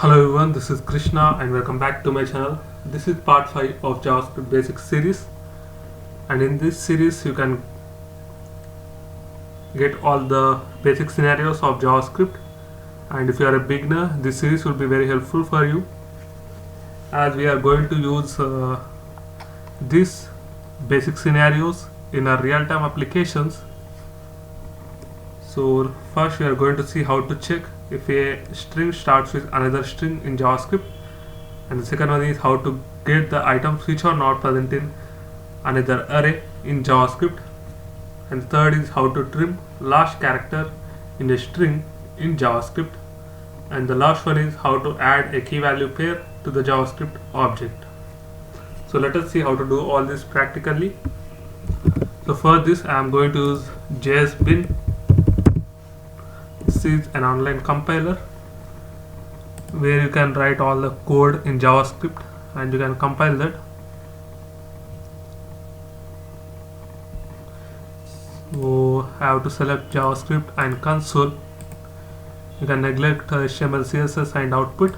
Hello everyone, this is Krishna and welcome back to my channel. This is part 5 of JavaScript Basics series, and in this series you can get all the basic scenarios of JavaScript, and if you are a beginner this series will be very helpful for you as we are going to use these basic scenarios in our real-time applications. So first we are going to see how to check if a string starts with another string in JavaScript, and the second one is how to get the items which are not present in another array in JavaScript, and the third is how to trim last character in a string in JavaScript, and the last one is how to add a key value pair to the JavaScript object. So let us see how to do all this practically. So for this I am going to use JSBin. This is an online compiler where you can write all the code in JavaScript and you can compile that. So I have to select JavaScript and console. You can neglect HTML, CSS and output.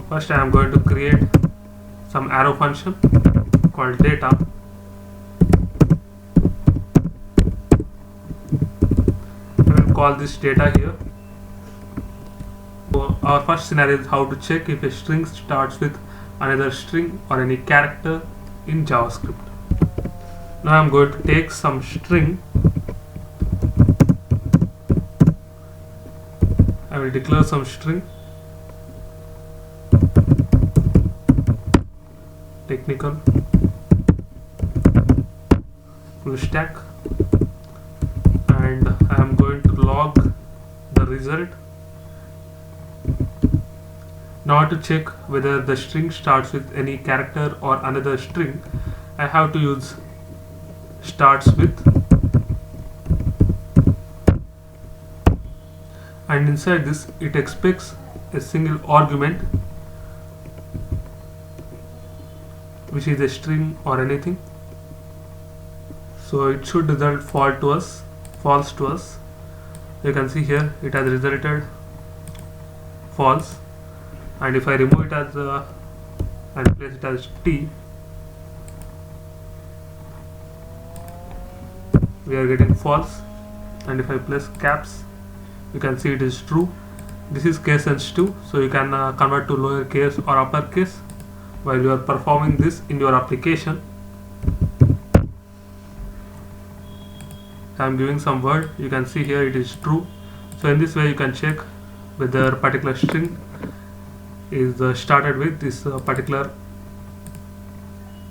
First I am going to create some arrow function called data. Call this data here. So our first scenario is how to check if a string starts with another string or any character in JavaScript. Now I'm going to take some string. I will declare some string. Technical full stack, and I am going to log the result. Now to check whether the string starts with any character or another string, I have to use starts with, and inside this it expects a single argument which is a string or anything. So it should result false to us. You can see here it has resulted false, and if I remove it as and place it as t, we are getting false, and if I place caps you can see it is true. This is case sensitive, so you can convert to lower case or upper case while you are performing this in your application. I am giving some word, you can see here it is true. So in this way you can check whether a particular string is started with this particular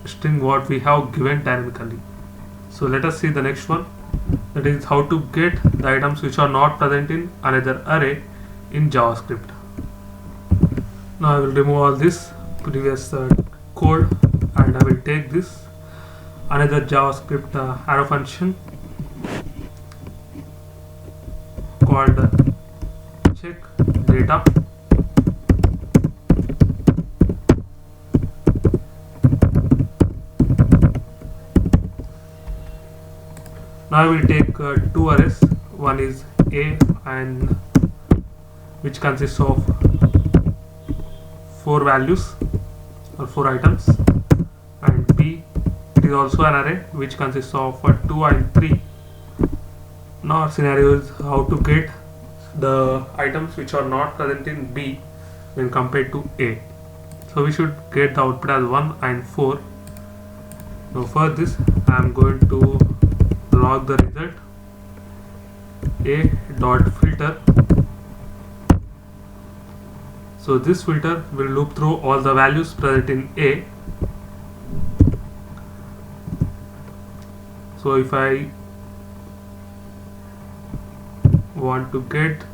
string what we have given dynamically. So let us see the next one, that is how to get the items which are not present in another array in JavaScript. Now I will remove all this previous code, and I will take this another JavaScript arrow function called check data. Now I will take two arrays. One is A, and which consists of 4 values or 4 items, and B, it is also an array which consists of 2 and 3. Now our scenario is how to get the items which are not present in B when compared to A. So we should get the output as 1 and 4. Now for this I am going to log the result a dot filter. So this filter will loop through all the values present in A. So if I want to get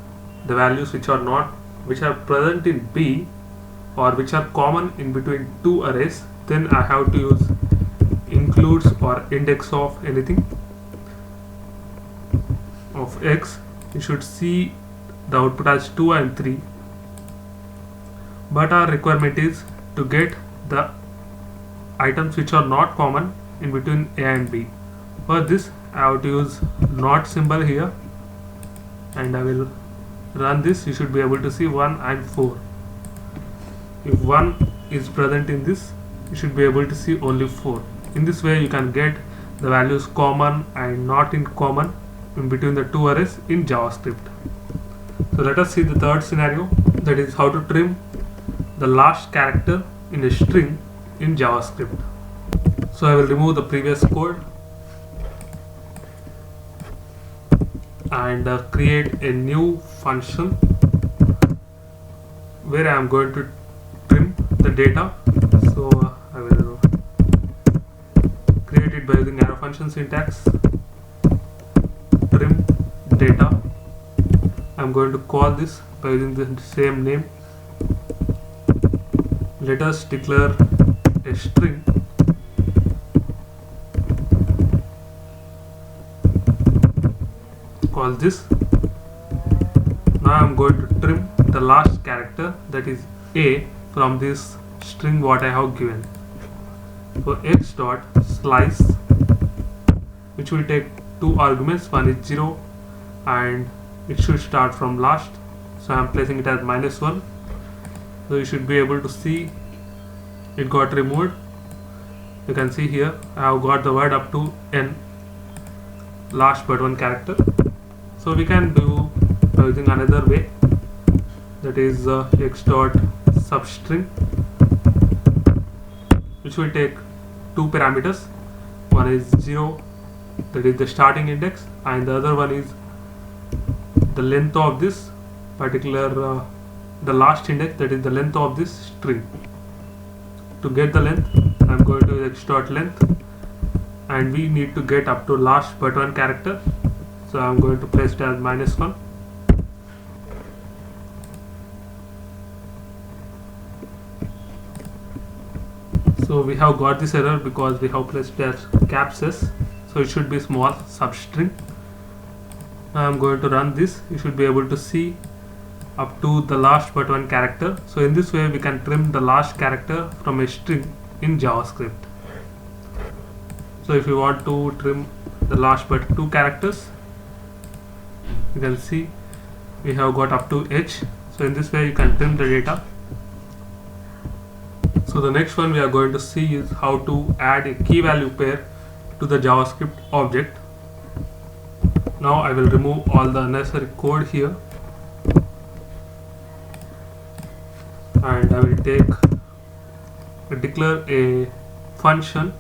the values which are present in B or which are common in between two arrays, then I have to use includes or index of anything of X. You should see the output as 2 and 3, but our requirement is to get the items which are not common in between A and B. For this I have to use not symbol here, and I will run this, you should be able to see 1 and 4. If 1 is present in this, you should be able to see only 4. In this way you can get the values common and not in common in between the two arrays in JavaScript. So let us see the third scenario, that is how to trim the last character in a string in JavaScript. So I will remove the previous code and create a new function where I am going to trim the data. So I will create it by using arrow function syntax, trim data. I am going to call this by using the same name. Let us declare a string call this. Now I am going to trim the last character, that is A, from this string what I have given. So x dot slice, which will take two arguments, one is 0 and it should start from last, so I am placing it as -1. So you should be able to see it got removed. You can see here I have got the word up to n, last but one character. So we can do using another way, that is x dot substring, which will take two parameters. One is 0, that is the starting index, and the other one is the length of this particular the last index, that is the length of this string. To get the length, I am going to use x dot length, and we need to get up to last but one character, so I am going to place it as -1. So we have got this error because we have placed it as caps S, so it should be small substring. Now I am going to run this. You should be able to see up to the last but one character. So in this way we can trim the last character from a string in JavaScript. So if you want to trim the last but two characters, you can see we have got up to H. So in this way you can trim the data. So the next one we are going to see is how to add a key value pair to the JavaScript object. Now I will remove all the unnecessary code here, and I will declare a function.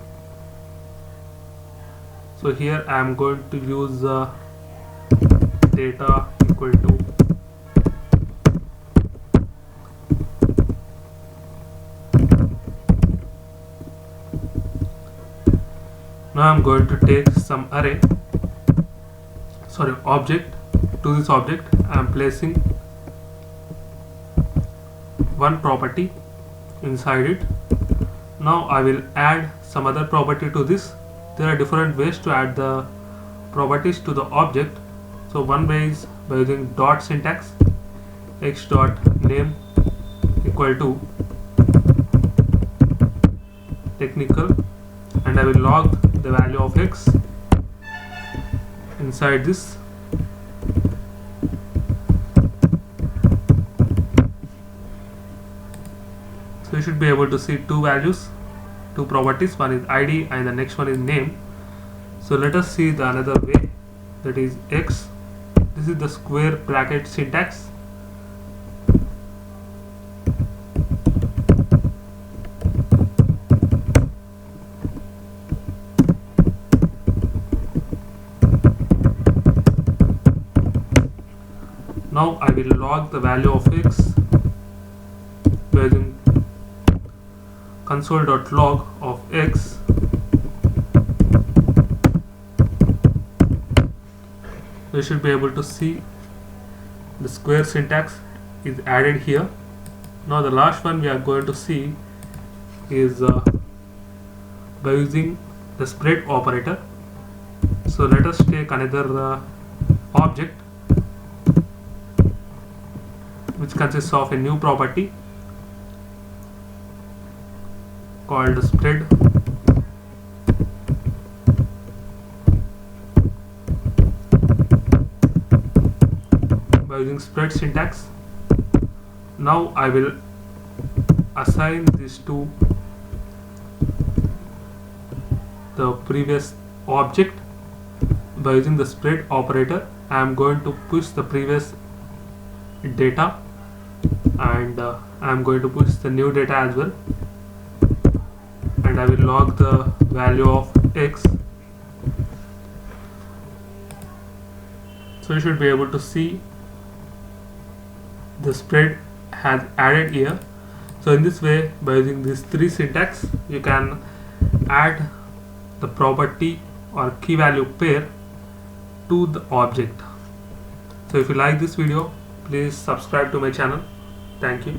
So here I am going to use data equal to now I am going to take some object. To this object I am placing one property inside it. Now I will add some other property to this. There are different ways to add the properties to the object. So one way is by using dot syntax, x dot name equal to technical, and I will log the value of x inside this. So you should be able to see two values, two properties, one is id and the next one is name. So let us see the another way, that is x. This is the square bracket syntax. Now I will log the value of x by using console.log of x. You should be able to see the square syntax is added here. Now the last one we are going to see is by using the spread operator. So let us take another object which consists of a new property called spread. By by using spread syntax. Now I will assign this to the previous object by using the spread operator. I am going to push the previous data, and I am going to push the new data as well, and I will log the value of x. So you should be able to see the spread has added here. So in this way, by using these three syntax, you can add the property or key value pair to the object. So if you like this video, please subscribe to my channel. Thank you.